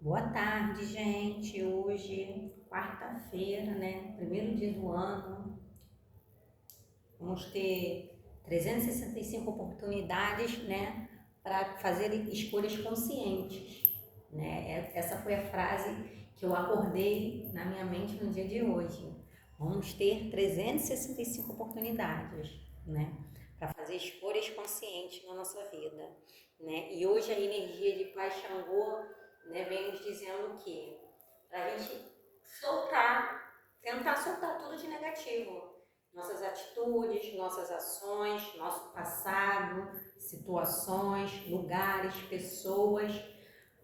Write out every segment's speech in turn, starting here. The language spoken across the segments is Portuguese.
Boa tarde, gente. Hoje, quarta-feira, né? Primeiro dia do ano. Vamos ter 365 oportunidades, né? Para fazer escolhas conscientes, né? Essa foi a frase que eu acordei na minha mente no dia de hoje. Vamos ter 365 oportunidades, né? Para fazer escolhas conscientes na nossa vida, né? E hoje a energia de Pai Xangô, né, vem nos dizendo que para a gente soltar, tentar soltar tudo de negativo. Nossas atitudes, nossas ações, nosso passado, situações, lugares, pessoas,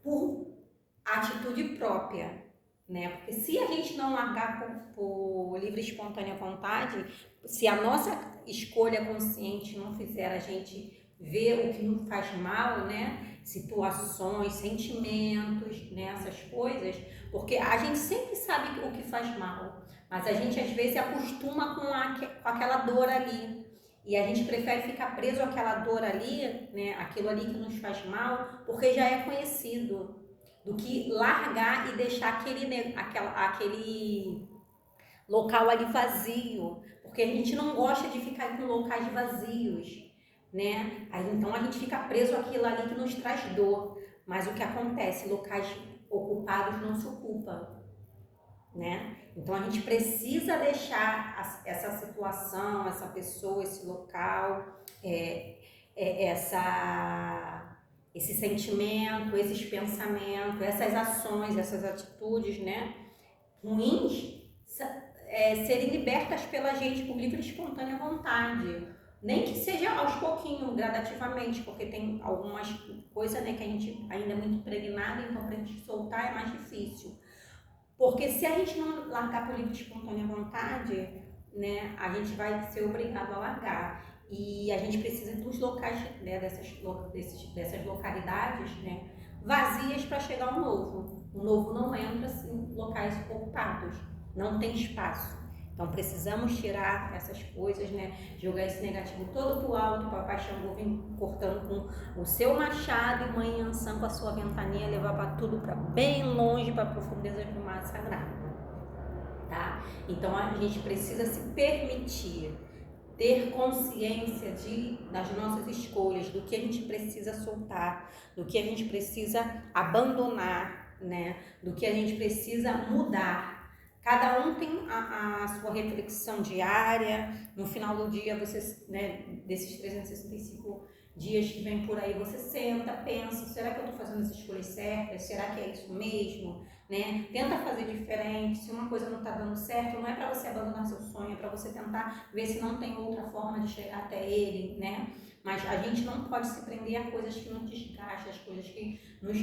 por atitude própria, né? Porque se a gente não largar por livre e espontânea vontade, se a nossa escolha consciente não fizer a gente ver o que nos faz mal, né? Situações, sentimentos, né? Essas coisas, porque a gente sempre sabe o que faz mal, mas a gente às vezes acostuma com aquela dor ali. E a gente prefere ficar preso àquela dor ali, né? Aquilo ali que nos faz mal, porque já é conhecido, do que largar e deixar aquele local ali vazio, porque a gente não gosta de ficar com locais vazios, né? Aí, então a gente fica preso àquilo ali que nos traz dor, mas o que acontece? Locais ocupados não se ocupam, né? Então a gente precisa deixar essa situação, essa pessoa, esse local, esse sentimento, esses pensamentos, essas ações, essas atitudes, né, ruins, serem libertas pela gente por livre e espontânea vontade. Nem que seja aos pouquinhos, gradativamente, porque tem algumas coisas, né, que a gente ainda é muito impregnada, então para a gente soltar é mais difícil. Porque se a gente não largar por livre e espontânea vontade, né, a gente vai ser obrigado a largar. E a gente precisa dos locais, né, dessas localidades, né, vazias para chegar ao novo. O novo não entra em locais ocupados, não tem espaço. Então precisamos tirar essas coisas, né, jogar esse negativo todo pro alto. O Papai Xangô vem cortando com o seu machado e Mãe Ansan com a sua ventania levar para tudo para bem longe, para profundezas do mar sagrado, tá? Então a gente precisa se permitir ter consciência das nossas escolhas, do que a gente precisa soltar, do que a gente precisa abandonar, né? Do que a gente precisa mudar. Cada um tem a sua reflexão diária. No final do dia, você, né, desses 365 dias que vem por aí, você senta, pensa, será que eu estou fazendo as escolhas certas? Será que é isso mesmo? Né? Tenta fazer diferente. Se uma coisa não está dando certo, não é para você abandonar seu sonho, é para você tentar ver se não tem outra forma de chegar até ele, né? Mas a gente não pode se prender a coisas que nos desgastam, as coisas que nos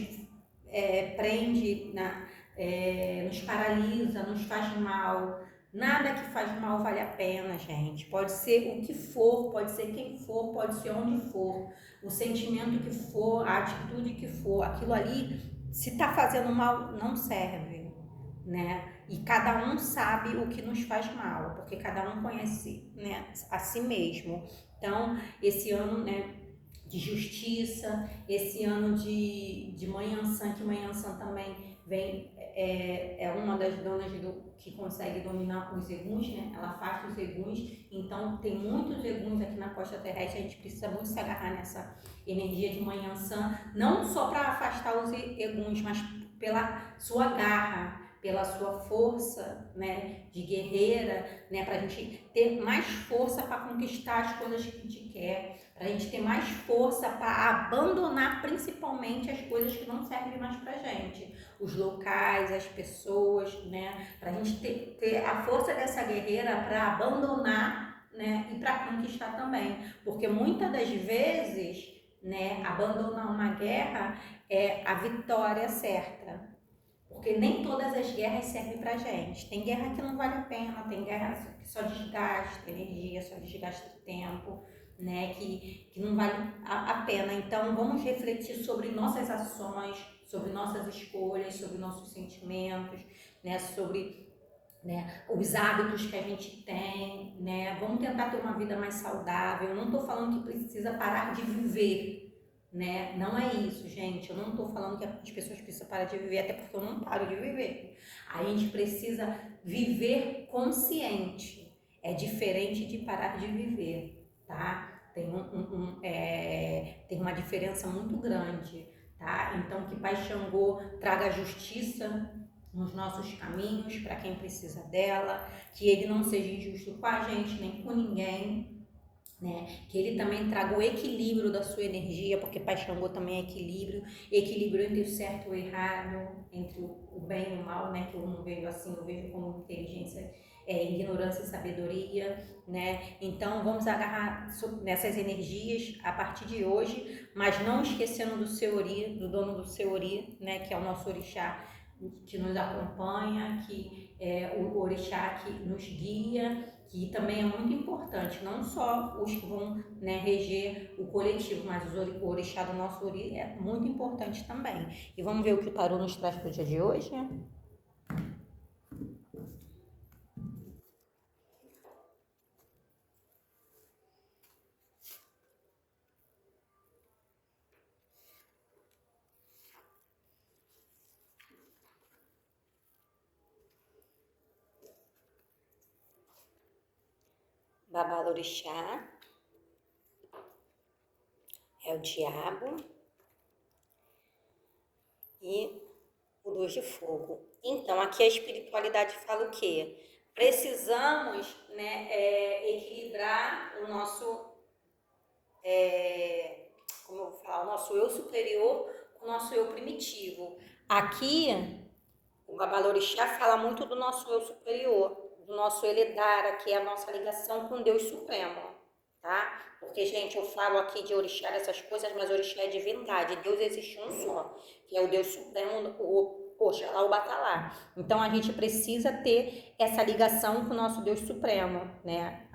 prende, nos paralisa, nos faz mal. Nada que faz mal vale a pena, gente. Pode ser o que for, pode ser quem for, pode ser onde for, o sentimento que for, a atitude que for, aquilo ali, se está fazendo mal, não serve, né? E cada um sabe o que nos faz mal, porque cada um conhece, né, a si mesmo. Então, esse ano, né, de justiça, esse ano de Mãe Ansan, que Mãe Ansan também vem, é uma das donas que consegue dominar os eguns, né? Ela afasta os eguns, então tem muitos eguns aqui na costa terrestre, a gente precisa muito se agarrar nessa energia de Mãe Ansan, não só para afastar os eguns, mas pela sua garra, pela sua força, né, de guerreira, né, para a gente ter mais força para conquistar as coisas que a gente quer, para a gente ter mais força para abandonar principalmente as coisas que não servem mais para gente, os locais, as pessoas, né, para a gente ter a força dessa guerreira para abandonar, né, e para conquistar também, porque muitas das vezes, né, abandonar uma guerra é a vitória certa. Porque nem todas as guerras servem pra gente. Tem guerra que não vale a pena, tem guerra que só desgasta energia, só desgasta tempo, né? Que não vale a pena. Então vamos refletir sobre nossas ações, sobre nossas escolhas, sobre nossos sentimentos, né? Sobre, né, os hábitos que a gente tem, né? Vamos tentar ter uma vida mais saudável. Eu não estou falando que precisa parar de viver, né? Não é isso, gente. Eu não estou falando que as pessoas precisam parar de viver, até porque eu não paro de viver. A gente precisa viver consciente. É diferente de parar de viver, tá? Tem uma diferença muito grande, tá? Então, que Pai Xangô traga justiça nos nossos caminhos para quem precisa dela, que ele não seja injusto com a gente nem com ninguém, né? Que ele também traga o equilíbrio da sua energia, porque Pai Xangô também é equilíbrio, equilíbrio entre o certo e o errado, entre o bem e o mal, né? Que eu não vejo assim, eu vejo como inteligência, ignorância e sabedoria, né? Então vamos agarrar nessas energias a partir de hoje, mas não esquecendo do seu Ori, do dono do seu Ori, né? Que é o nosso orixá que nos acompanha, que é o orixá que nos guia, que também é muito importante, não só os que vão, né, reger o coletivo, mas o orixá do nosso Ori é muito importante também. E vamos ver o que o tarô nos traz para o dia de hoje? Babá orixá é o diabo e o 2 de fogo. Então, aqui a espiritualidade fala o quê? Precisamos, né, equilibrar o nosso, como eu vou falar, o nosso eu superior com o nosso eu primitivo. Aqui, o Babalorixá fala muito do nosso eu superior, do nosso Eledara, que é a nossa ligação com Deus Supremo, tá? Porque, gente, eu falo aqui de orixá, essas coisas, mas orixá é divindade, Deus existe um só, que é o Deus Supremo, o Oxalá, o Batalá. Então, a gente precisa ter essa ligação com o nosso Deus Supremo, né?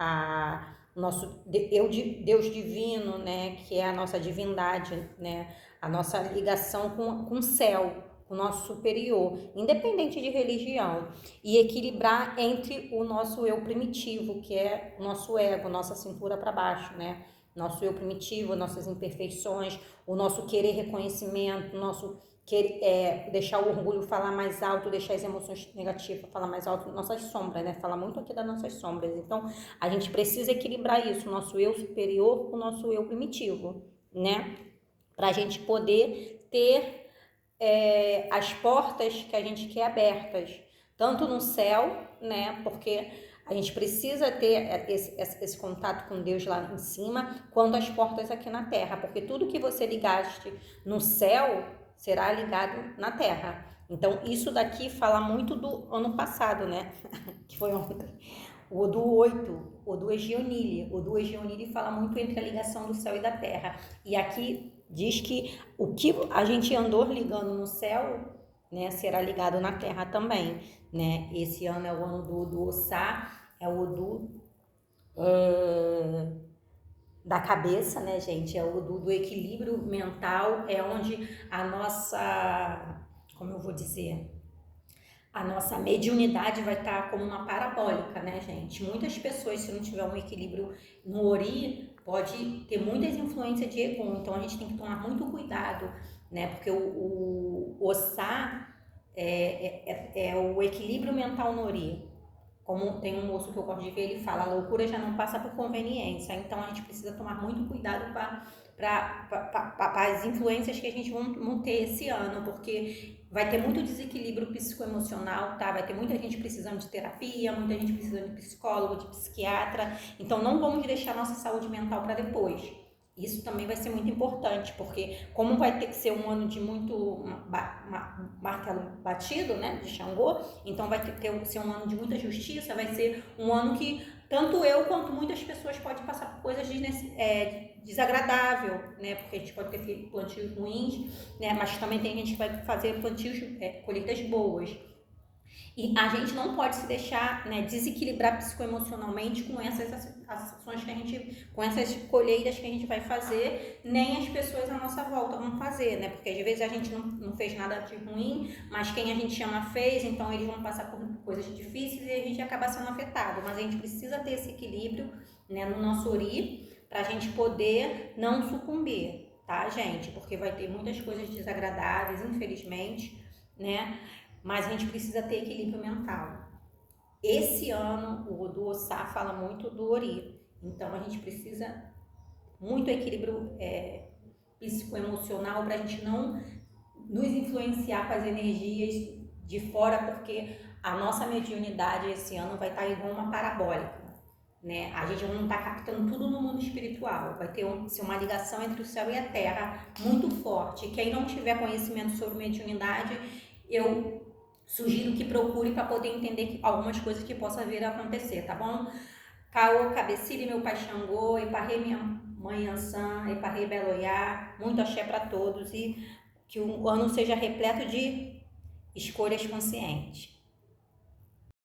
O nosso Deus divino, né? Que é a nossa divindade, né? A nossa ligação com o céu, o nosso superior, independente de religião, e equilibrar entre o nosso eu primitivo, que é o nosso ego, nossa cintura para baixo, né? Nosso eu primitivo, nossas imperfeições, o nosso querer reconhecimento, nosso querer, deixar o orgulho falar mais alto, deixar as emoções negativas falar mais alto, nossas sombras, né? Fala muito aqui das nossas sombras. Então, a gente precisa equilibrar isso, o nosso eu superior com o nosso eu primitivo, né? Para a gente poder ter as portas que a gente quer abertas, tanto no céu, né? Porque a gente precisa ter esse contato com Deus lá em cima, quanto as portas aqui na terra, porque tudo que você ligaste no céu será ligado na terra. Então, isso daqui fala muito do ano passado, né? Que foi ontem. O Odu 8, Odu Egionili. O Odu Egionili fala muito entre a ligação do céu e da terra. E aqui diz que o que a gente andou ligando no céu, né, será ligado na terra também, né? Esse ano é o ano do Odu Ossá, é o Odu da cabeça, né, gente? É o Odu do equilíbrio mental, é onde a nossa, como eu vou dizer, a nossa mediunidade vai estar como uma parabólica, né, gente? Muitas pessoas, se não tiver um equilíbrio no Ori, pode ter muitas influências de Egum, então a gente tem que tomar muito cuidado, né? Porque o Ossá é o equilíbrio mental no Ori. Como tem um moço que eu gosto de ver, ele fala, a loucura já não passa por conveniência, então a gente precisa tomar muito cuidado para as influências que a gente vão ter esse ano, porque vai ter muito desequilíbrio psicoemocional, tá? Vai ter muita gente precisando de terapia, muita gente precisando de psicólogo, de psiquiatra, então não vamos deixar nossa saúde mental para depois. Isso também vai ser muito importante, porque como vai ter que ser um ano de muito martelo batido, né, de Xangô, então vai ser um ano de muita justiça, vai ser um ano que tanto eu quanto muitas pessoas podem passar por coisas desagradável, né, porque a gente pode ter feito plantios ruins, né, mas também tem gente que vai fazer plantios, colheitas boas. E a gente não pode se deixar, né, desequilibrar psicoemocionalmente com essas ações que a gente, com essas colheitas que a gente vai fazer, nem as pessoas à nossa volta vão fazer, né? Porque às vezes a gente não fez nada de ruim, mas quem a gente ama fez, então eles vão passar por coisas difíceis e a gente acaba sendo afetado. Mas a gente precisa ter esse equilíbrio, né, no nosso Ori, para a gente poder não sucumbir. tá, gente? Porque vai ter muitas coisas desagradáveis, infelizmente, né? Mas a gente precisa ter equilíbrio mental. Esse ano, o Odu Ossá fala muito do Ori. Então, a gente precisa muito equilíbrio psicoemocional para a gente não nos influenciar com as energias de fora, porque a nossa mediunidade esse ano vai estar igual uma parabólica, né? A gente não está captando tudo no mundo espiritual, vai ter ser uma ligação entre o céu e a terra muito forte. Quem não tiver conhecimento sobre mediunidade, eu sugiro que procure para poder entender algumas coisas que possam vir a acontecer, tá bom? Caô, Cabecilha, meu pai Xangô, Eparrei, minha mãe Ansã, Eparrei, Beloiá, muito axé para todos e que o ano seja repleto de escolhas conscientes.